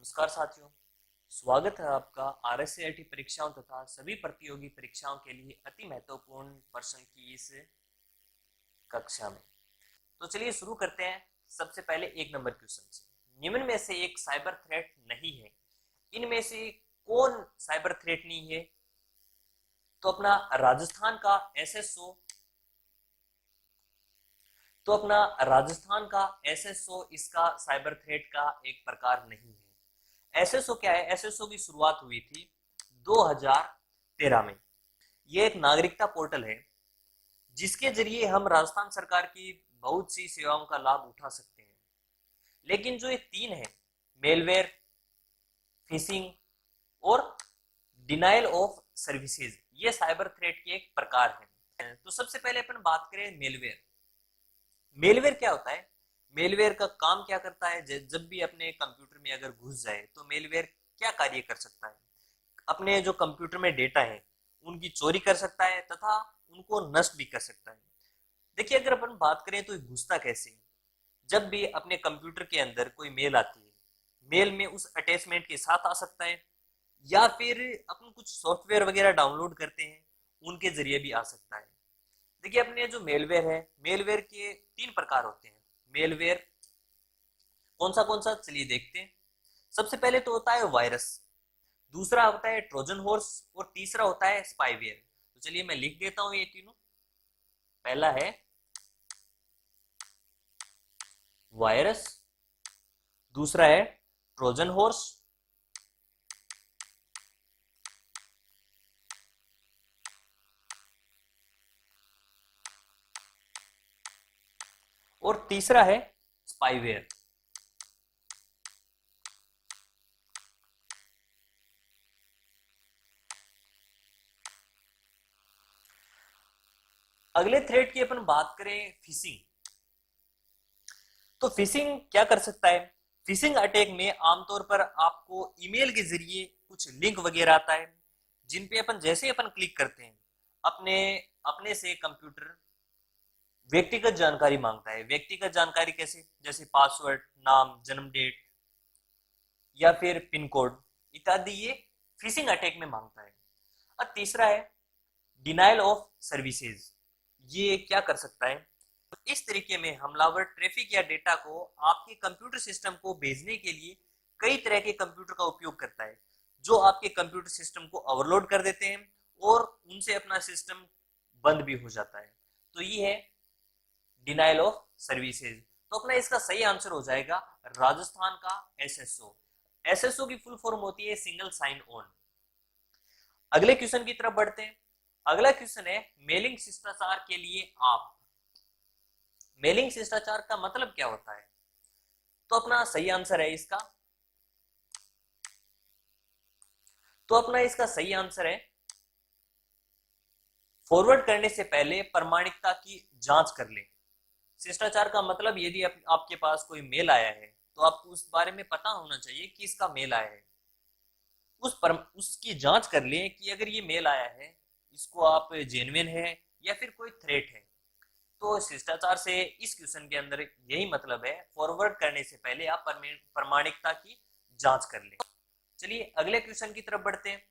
नमस्कार साथियों, स्वागत है आपका आरएससीआईटी परीक्षाओं तथा सभी प्रतियोगी परीक्षाओं के लिए अति महत्वपूर्ण प्रश्न की इस कक्षा में। तो चलिए शुरू करते हैं। सबसे पहले एक नंबर क्वेश्चन से, निम्न में से एक साइबर थ्रेट नहीं है, इनमें से कौन साइबर थ्रेट नहीं है? तो अपना राजस्थान का एसएसओ इसका साइबर थ्रेट का एक प्रकार नहीं है। एसएसओ क्या है? एसएसओ की शुरुआत हुई थी 2013 में। ये एक नागरिकता पोर्टल है जिसके जरिए हम राजस्थान सरकार की बहुत सी सेवाओं का लाभ उठा सकते हैं। लेकिन जो ये तीन है, मेलवेयर, फिशिंग और डिनाइल ऑफ सर्विसेज, ये साइबर थ्रेट के एक प्रकार है। तो सबसे पहले अपन बात करें मेलवेयर। मेलवेयर क्या होता है? मेलवेयर का काम क्या करता है? जब भी अपने कंप्यूटर में अगर घुस जाए तो मेलवेयर क्या कार्य कर सकता है? अपने जो कंप्यूटर में डेटा है उनकी चोरी कर सकता है तथा उनको नष्ट भी कर सकता है। देखिए, अगर अपन बात करें तो घुसता कैसे? जब भी अपने कंप्यूटर के अंदर कोई मेल आती है, मेल में उस अटैचमेंट के साथ आ सकता है, या फिर अपन कुछ सॉफ्टवेयर वगैरह डाउनलोड करते हैं उनके जरिए भी आ सकता है। देखिए, अपने जो मेलवेयर है, मेलवेयर के तीन प्रकार होते हैं। मेलवेयर कौन सा चलिए देखते हैं। सबसे पहले तो होता है वायरस, दूसरा होता है ट्रोजन हॉर्स और तीसरा होता है स्पाईवेयर। तो चलिए मैं लिख देता हूं ये तीनों। पहला है वायरस, दूसरा है ट्रोजन हॉर्स, और तीसरा है स्पाईवेयर। अगले थ्रेड की अपन बात करें फिशिंग। तो फिशिंग क्या कर सकता है? फिशिंग अटैक में आमतौर पर आपको ईमेल के जरिए कुछ लिंक वगैरह आता है, जिन पे अपन जैसे अपन क्लिक करते हैं अपने अपने से कंप्यूटर व्यक्तिगत जानकारी मांगता है। व्यक्तिगत जानकारी कैसे? जैसे पासवर्ड, नाम, जन्म डेट या फिर पिन कोड इत्यादि, ये फिशिंग अटैक में मांगता है। और तीसरा है डिनाइल ऑफ सर्विसेज। ये क्या कर सकता है? तो इस तरीके में हमलावर ट्रैफिक या डेटा को आपके कंप्यूटर सिस्टम को भेजने के लिए कई तरह के कंप्यूटर का उपयोग करता है, जो आपके कंप्यूटर सिस्टम को ओवरलोड कर देते हैं और उनसे अपना सिस्टम बंद भी हो जाता है। तो ये है डिनाइल ऑफ सर्विसेज। तो अपना इसका सही आंसर हो जाएगा राजस्थान का एसएसओ। एसएसओ की फुल फॉर्म होती है सिंगल साइन ऑन। अगले क्वेश्चन की तरफ बढ़ते हैं। अगला क्वेश्चन है मेलिंग शिष्टाचार के लिए आप। मेलिंग शिष्टाचार का मतलब क्या होता है? तो अपना सही आंसर है इसका सही आंसर है फॉरवर्ड करने से पहले प्रमाणिकता की जांच कर ले। शिष्टाचार का मतलब यदि आपके पास कोई मेल आया है तो आपको उस बारे में पता होना चाहिए कि इसका मेल आया है। उसकी जांच कर लें कि अगर ये मेल आया है, इसको आप जेन्युइन है या फिर कोई थ्रेट है। तो शिष्टाचार से इस क्वेश्चन के अंदर यही मतलब है, फॉरवर्ड करने से पहले आप प्रमाणिकता की जांच कर लें। चलिए अगले क्वेश्चन की तरफ बढ़ते हैं।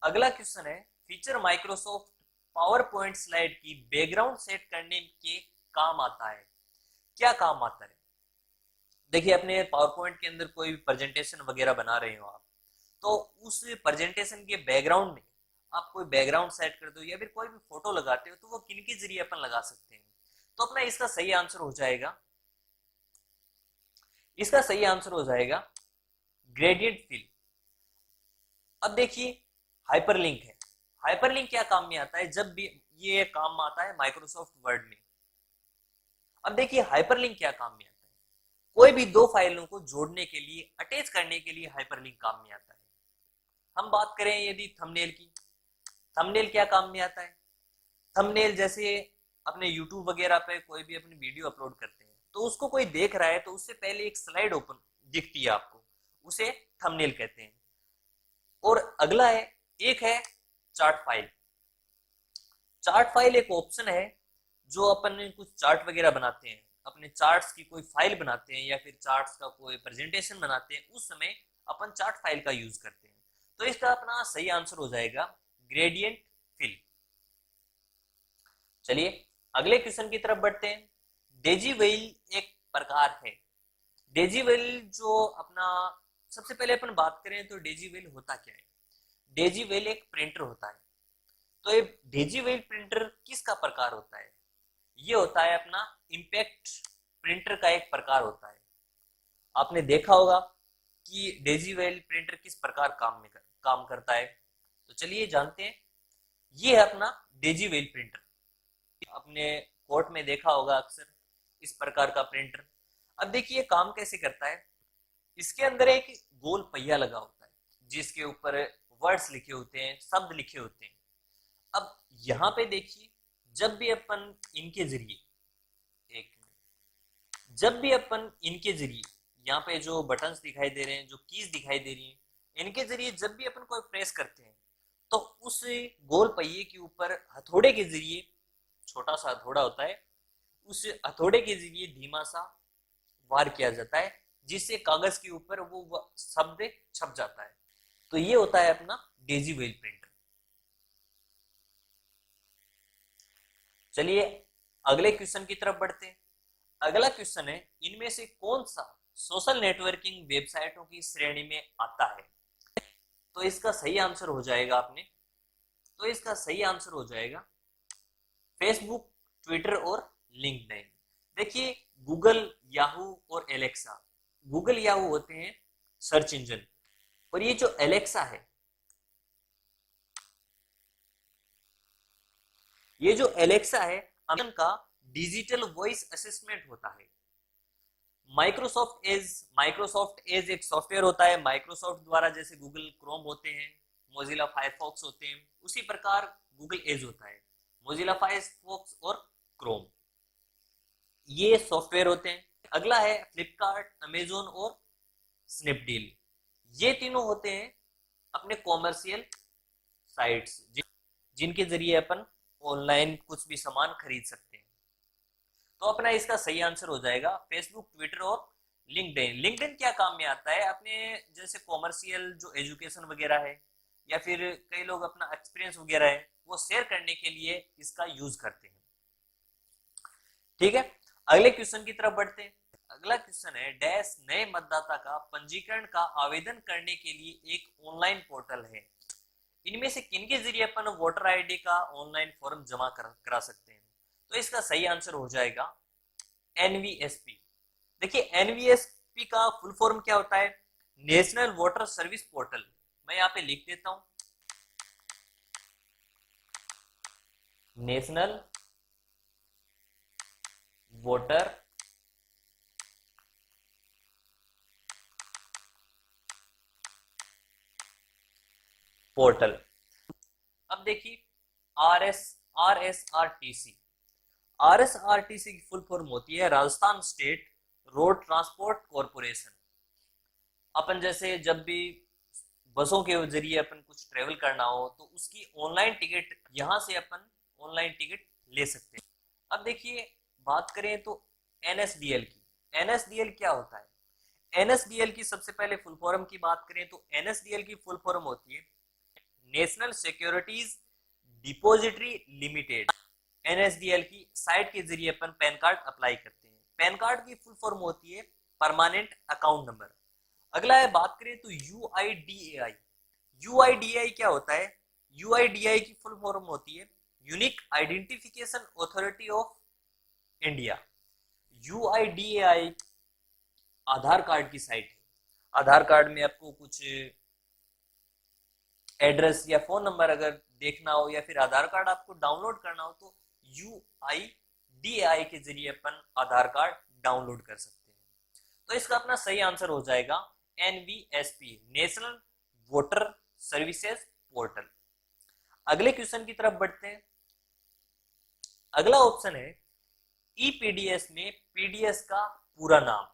अगला क्वेश्चन है feature Microsoft power point slide की बैकग्राउंड सेट करने के काम आता है। क्या काम आता है? देखिए, अपने पावर पॉइंट के अंदर कोई भी प्रेजेंटेशन वगैरह बना रहे हो आप, तो उस प्रेजेंटेशन के बैकग्राउंड में आप कोई बैकग्राउंड सेट कर दो या फिर कोई भी फोटो लगाते हो, तो वो किन के जरिए अपन लगा सकते हैं? तो अपना इसका सही आंसर हो जाएगा ग्रेडियंट फिल। अब देखिए, हाइपरलिंक है। हाइपरलिंक क्या काम में आता है? जब भी ये काम आता है माइक्रोसॉफ्ट वर्ड में। अब देखिए, हाइपरलिंक क्या काम में आता है? कोई भी दो फाइलों को जोड़ने के लिए, अटैच करने के लिए हाइपरलिंक काम में आता है। हम बात करें यदि थंबनेल की, थंबनेल क्या काम में आता है? थंबनेल जैसे अपने यूट्यूब वगैरह पे कोई भी अपनी वीडियो अपलोड करते हैं, तो उसको कोई देख रहा है तो उससे पहले एक स्लाइड ओपन दिखती है आपको, उसे थंबनेल कहते हैं। और अगला है, एक है चार्ट फाइल। चार्ट फाइल एक ऑप्शन है जो अपन कुछ चार्ट वगैरह बनाते हैं, अपने चार्ट्स की कोई फाइल बनाते हैं या फिर चार्ट्स का कोई प्रेजेंटेशन बनाते हैं, उस समय अपन चार्ट फाइल का यूज करते हैं। तो इसका अपना सही आंसर हो जाएगा ग्रेडियंट फिल। चलिए अगले क्वेश्चन की तरफ बढ़ते हैं। डेजीवेल एक प्रकार है। डेजीवेल जो अपना, सबसे पहले अपन बात करें तो डेजीवेल होता क्या है। डेजीवेल एक प्रिंटर होता है। तो ये डेजीवेल प्रिंटर किसका प्रकार होता है? ये होता है अपना इम्पैक्ट प्रिंटर का एक प्रकार होता है। आपने देखा होगा कि डेजीवेल प्रिंटर किस प्रकार काम करता है। तो चलिए जानते हैं। ये है अपना डेजीवेल प्रिंटर। अपने कोर्ट में देखा होगा अक्सर इस प्रकार का प्रिंटर। अब देखिए काम कैसे करता है। इसके अंदर एक गोल पहिया लगा होता है जिसके ऊपर वर्ड्स लिखे होते हैं, शब्द लिखे होते हैं। अब यहाँ पे देखिए, जब भी अपन इनके जरिए, एक जब भी अपन इनके जरिए, यहाँ पे जो बटन्स दिखाई दे रहे हैं, जो कीज दिखाई दे रही हैं, इनके जरिए जब भी अपन कोई प्रेस करते हैं तो उस गोल पहिए के ऊपर हथौड़े के जरिए, छोटा सा हथौड़ा होता है, उस हथौड़े के जरिए धीमा सा वार किया जाता है जिससे कागज के ऊपर वो शब्द छप जाता है। तो ये होता है अपना डेजीवेल प्रिंटर। चलिए अगले क्वेश्चन की तरफ बढ़ते हैं। अगला क्वेश्चन है, इनमें से कौन सा सोशल नेटवर्किंग वेबसाइटों की श्रेणी में आता है? तो इसका सही आंसर हो जाएगा फेसबुक, ट्विटर और लिंक्डइन। देखिए गूगल, याहू और एलेक्सा। गूगल, याहू होते हैं सर्च इंजन, और ये जो एलेक्सा है, अमेज़न का डिजिटल वॉइस असिस्टेंट होता है। माइक्रोसॉफ्ट एज एक सॉफ्टवेयर होता है माइक्रोसॉफ्ट द्वारा, जैसे गूगल क्रोम होते हैं, मोजिला फायरफॉक्स होते हैं, उसी प्रकार गूगल एज होता है, मोजिला फायरफॉक्स और क्रोम, ये सॉफ्टवेयर होते हैं। अगला है फ्लिपकार्ट, अमेजोन और स्नैपडील। ये तीनों होते हैं अपने कॉमर्शियल साइट्स जिनके जरिए अपन ऑनलाइन कुछ भी सामान खरीद सकते हैं। तो अपना इसका सही आंसर हो जाएगा फेसबुक, ट्विटर और लिंक्डइन। लिंक्डइन क्या काम में आता है? अपने जैसे कॉमर्शियल जो एजुकेशन वगैरह है, या फिर कई लोग अपना एक्सपीरियंस वगैरह है वो शेयर करने के लिए इसका यूज करते हैं। ठीक है, अगले क्वेश्चन की तरफ बढ़ते हैं। अगला क्वेश्चन है, डैश नए मतदाता का पंजीकरण का आवेदन करने के लिए एक ऑनलाइन पोर्टल है। इनमें से किन के जरिए अपन वोटर आईडी का ऑनलाइन फॉर्म जमा करा सकते हैं? तो इसका सही आंसर हो जाएगा एनवीएसपी। देखिए एनवीएसपी का फुल फॉर्म क्या होता है? National voter service portal. मैं यहाँ पे लिख देता हूं, नेशनल वोटर पोर्टल। अब देखिए आरएसआरटीसी। आरएसआरटीसी की फुल फॉर्म होती है Rajasthan State Road Transport Corporation. अपन जैसे जब भी बसों के जरिए अपन कुछ ट्रेवल करना हो तो उसकी ऑनलाइन टिकट यहां से अपन ऑनलाइन टिकट ले सकते हैं। अब देखिए बात करें तो एनएसडीएल की। एनएसडीएल क्या होता है? एनएसडीएल की सबसे पहले फुल फॉर्म की बात करें तो एनएसडीएल की फुल फॉर्म होती है national securities depository limited. NSDL की साइट के जरिए अपन पैन कार्ड अप्लाई करते हैं। पैन कार्ड की फुल फॉर्म होती है परमानेंट अकाउंट नंबर। अगला है बात करें तो यूआईडीएआई। यूआईडीएआई क्या होता है? यूआईडीएआई की फुल फॉर्म होती है unique identification authority of India. UIDAI Aadhaar card की साइट है। आधार कार्ड में आपको कुछ एड्रेस या फोन नंबर अगर देखना हो या फिर आधार कार्ड आपको डाउनलोड करना हो तो यूआईडीएआई के जरिए अपन आधार कार्ड डाउनलोड कर सकते हैं। तो इसका अपना सही आंसर हो जाएगा NVSP, national voter services portal. अगले क्वेश्चन की तरफ बढ़ते हैं। अगला ऑप्शन है ईपीडीएस में पीडीएस का पूरा नाम।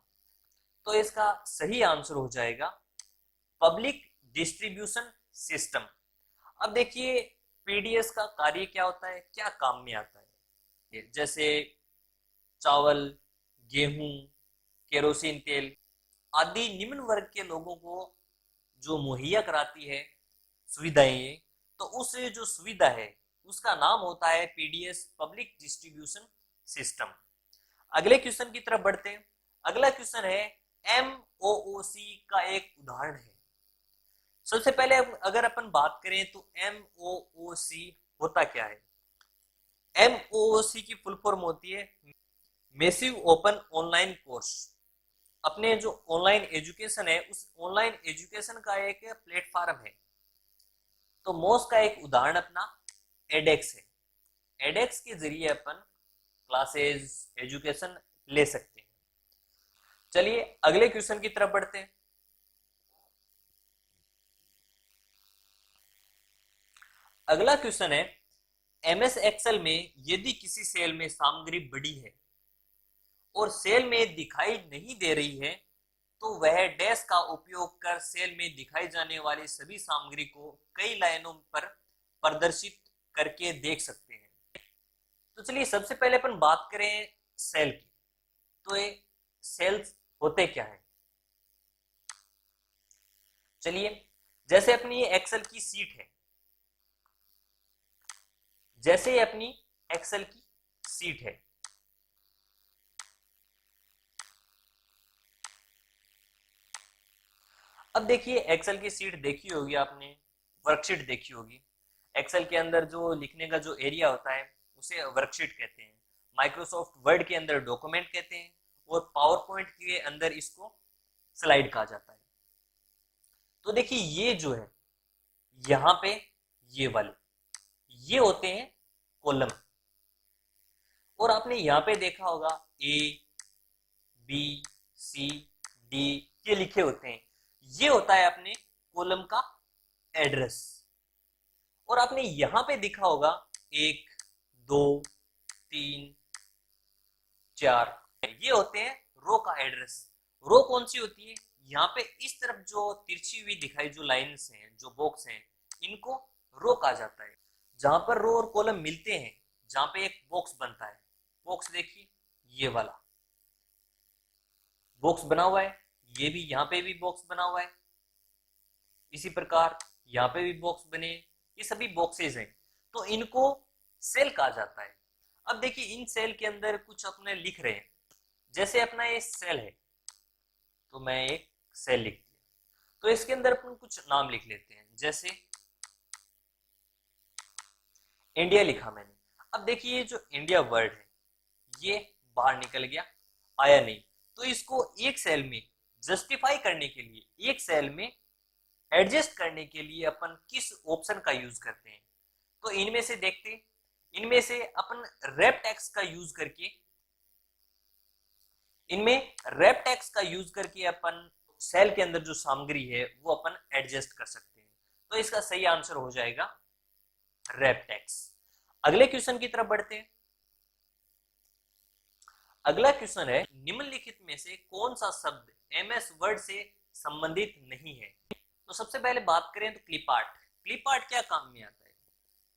तो इसका सही आंसर हो जाएगा पब्लिक डिस्ट्रीब्यूशन सिस्टम। अब देखिए पीडीएस का कार्य क्या होता है, क्या काम में आता है? जैसे चावल, गेहूं, केरोसिन तेल आदि निम्न वर्ग के लोगों को जो मुहैया कराती है सुविधाएं, तो उस जो सुविधा है उसका नाम होता है पीडीएस, पब्लिक डिस्ट्रीब्यूशन सिस्टम। अगले क्वेश्चन की तरफ बढ़ते हैं। अगला क्वेश्चन है एमओओसी का एक उदाहरण है। सबसे पहले अगर अपन बात करें तो एमओओसी होता क्या है। एमओओसी की फुल फॉर्म होती है मैसिव ओपन ऑनलाइन कोर्स। अपने जो ऑनलाइन एजुकेशन है उस ऑनलाइन एजुकेशन का एक प्लेटफॉर्म है। तो मोस का एक उदाहरण अपना एडेक्स है। एडेक्स के जरिए अपन क्लासेस एजुकेशन ले सकते हैं। चलिए अगले क्वेश्चन की तरफ बढ़ते हैं। अगला क्वेश्चन है एमएस एक्सेल में यदि किसी सेल में सामग्री बड़ी है और सेल में दिखाई नहीं दे रही है तो वह डैश का उपयोग कर सेल में दिखाई जाने वाली सभी सामग्री को कई लाइनों पर प्रदर्शित करके देख सकते हैं। तो चलिए सबसे पहले अपन बात करें सेल की। तो ये सेल्स होते क्या है। चलिए जैसे अपनी ये एक्सेल की सीट है, जैसे अपनी एक्सेल की सीट है, अब देखिए एक्सेल की सीट देखी होगी आपने, वर्कशीट देखी होगी। एक्सेल के अंदर जो लिखने का जो एरिया होता है उसे वर्कशीट कहते हैं। माइक्रोसॉफ्ट वर्ड के अंदर डॉक्यूमेंट कहते हैं और पावर पॉइंट के अंदर इसको स्लाइड कहा जाता है। तो देखिए ये जो है यहाँ पे ये वाले ये होते हैं कॉलम, और आपने यहाँ पे देखा होगा ए बी सी डी ये लिखे होते हैं। ये होता है अपने कॉलम का एड्रेस। और आपने यहां पे देखा होगा 1 2 3 4 ये होते हैं रो का एड्रेस। रो कौन सी होती है, यहाँ पे इस तरफ जो तिरछी हुई दिखाई जो लाइन्स हैं जो बॉक्स हैं इनको रो कहा जाता है। जहां पर रो और कॉलम मिलते हैं जहां पे एक बॉक्स बनता है, बॉक्स देखिए ये वाला बॉक्स बना हुआ है, ये भी यहाँ पे भी बॉक्स बना हुआ है, इसी प्रकार यहाँ पे भी बॉक्स बने, ये सभी बॉक्सेस हैं। तो इनको सेल कहा जाता है। अब देखिए इन सेल के अंदर कुछ अपने लिख रहे हैं। जैसे अपना ये सेल है तो मैं एक सेल लिख दिया, तो इसके अंदर अपन कुछ नाम लिख लेते हैं। जैसे इंडिया लिखा मैंने। अब देखिए ये जो इंडिया वर्ड है ये बाहर निकल गया, आया नहीं। तो इसको एक सेल में जस्टिफाई करने के लिए, एक सेल में एडजस्ट करने के लिए अपन किस ऑप्शन का यूज करते हैं। तो इनमें से देखते हैं, इनमें से अपन रैप टेक्स्ट का यूज करके, इनमें रैप टेक्स्ट का यूज करके अपन सेल के अंदर जो सामग्री है वो अपन एडजस्ट कर सकते हैं। तो इसका सही आंसर हो जाएगा रैप टेक्स्ट। अगले क्वेश्चन की तरफ बढ़ते हैं। अगला क्वेश्चन है निम्नलिखित में से कौन सा शब्द एमएस वर्ड से संबंधित नहीं है। तो सबसे पहले बात करें तो क्लिप आर्ट। क्लिप आर्ट क्या काम में आता है,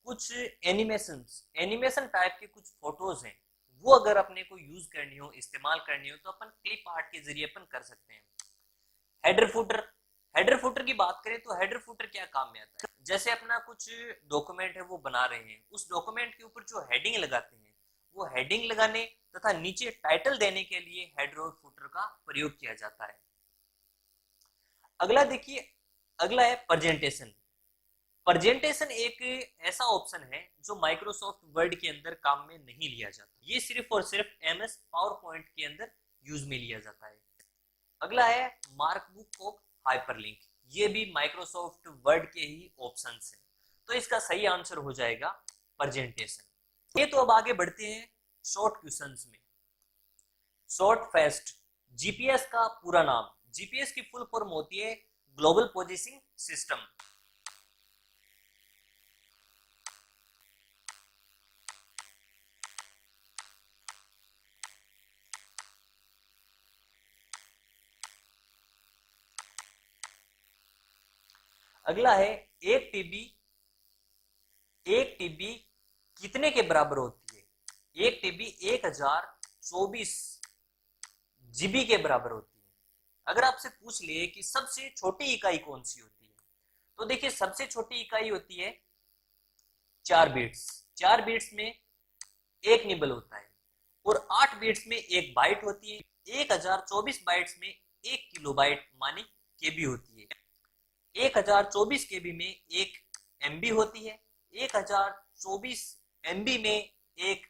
कुछ एनिमेशन टाइप के कुछ फोटोज हैं वो अगर अपने को यूज करनी हो, इस्तेमाल करनी हो तो अपन क्लिप आर्ट के जरिए अपन कर सकते हैं। हेडर फुटर, हेडर फुटर की बात करें तो हेडर फुटर क्या काम में आता है, जैसे अपना कुछ डॉक्यूमेंट है वो बना रहे हैं, उस डॉक्यूमेंट के ऊपर जो हेडिंग लगाते हैं वो हेडिंग लगाने तथा नीचे टाइटल देने के लिए हेडर और फुटर का प्रयोग किया जाता है। अगला देखिए, अगला है प्रेजेंटेशन। प्रेजेंटेशन एक ऐसा ऑप्शन है जो माइक्रोसॉफ्ट वर्ड के अंदर काम में नहीं लिया जाता, ये सिर्फ और सिर्फ एमएस पावर पॉइंट के अंदर यूज में लिया जाता है। अगला है मार्कबुक ऑफ हाइपरलिंक, ये भी माइक्रोसॉफ्ट वर्ड के ही ऑप्शंस हैं। तो इसका सही आंसर हो जाएगा प्रेजेंटेशन। ये तो अब आगे बढ़ते हैं शॉर्ट क्वेश्चंस में। शॉर्ट फास्ट, जीपीएस का पूरा नाम, जीपीएस की फुल फॉर्म होती है ग्लोबल पोजीशनिंग सिस्टम। अगला है एक टीबी कितने के बराबर होती है। एक टीबी 1024 जीबी के बराबर होती है। अगर आपसे पूछ ले कि सबसे छोटी इकाई कौन सी होती है, तो देखिए सबसे छोटी इकाई होती है 4 बिट्स। 4 बिट्स में एक निबल होता है और 8 बिट्स में एक बाइट होती है। 1024 बाइट्स में 1 किलोबाइट मानी केबी होती है। 1024 केबी में एक एमबी होती है। 1024 एमबी में एक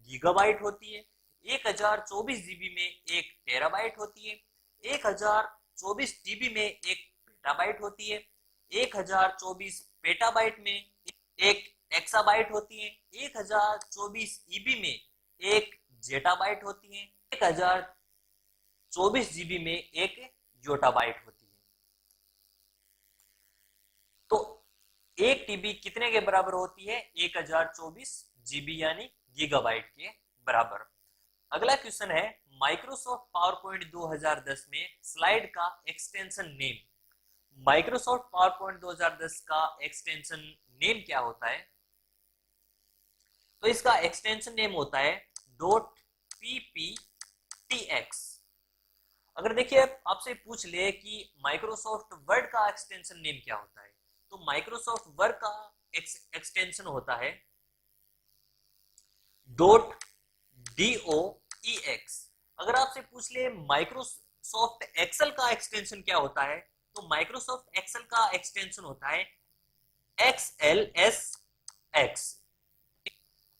गीगाबाइट होती है। 1024 जीबी में एक टेराबाइट होती है। 1024 टीबी में एक पेटाबाइट होती है। 1024 पेटाबाइट में एक एक्साबाइट होती है। 1024 ईबी में एक जेटाबाइट होती है। 1024 जीबी में एक योटाबाइट होती है। तो एक टीबी कितने के बराबर होती है? 1024 जीबी यानी गीगाबाइट के बराबर। अगला क्वेश्चन है माइक्रोसॉफ्ट पावर पॉइंट 2010 में स्लाइड का extension name. Microsoft power point 2010 का एक्सटेंशन नेम क्या होता है? तो इसका एक्सटेंशन नेम होता है .pptx। अगर देखिए आपसे पूछ ले कि माइक्रोसॉफ्ट वर्ड का एक्सटेंशन नेम क्या होता है, तो माइक्रोसॉफ्ट वर्ड का एक्सटेंशन होता है .doex। अगर आपसे पूछ ले माइक्रोसॉफ्ट एक्सेल का एक्सटेंशन क्या होता है, तो माइक्रोसॉफ्ट एक्सेल का एक्सटेंशन होता है XLSX।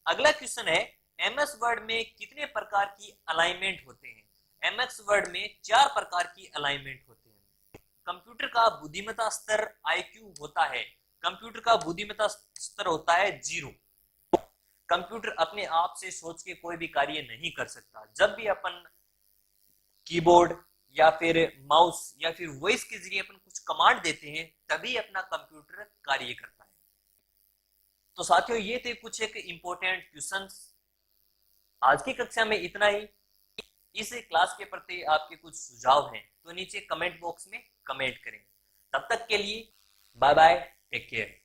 अगला क्वेश्चन है एमएस वर्ड में कितने प्रकार की अलाइनमेंट होते हैं? एमएस वर्ड में 4 प्रकार की अलाइनमेंट होते हैं। कंप्यूटर का बुद्धिमत्ता स्तर आईक्यू होता है। कंप्यूटर का बुद्धिमत्ता स्तर होता है 0। कंप्यूटर अपने आप से सोच के कोई भी कार्य नहीं कर सकता। जब भी अपन कीबोर्ड या फिर माउस या फिर वॉइस के जरिए अपन कुछ कमांड देते हैं तभी अपना कंप्यूटर कार्य करता है। तो साथियों ये थे कुछ एक इंपॉर्टेंट क्वेश्चंस। आज की कक्षा में इतना ही। इस क्लास के प्रति आपके कुछ सुझाव हैं तो नीचे कमेंट बॉक्स में कमेंट करें। तब तक के लिए बाय बाय, टेक केयर।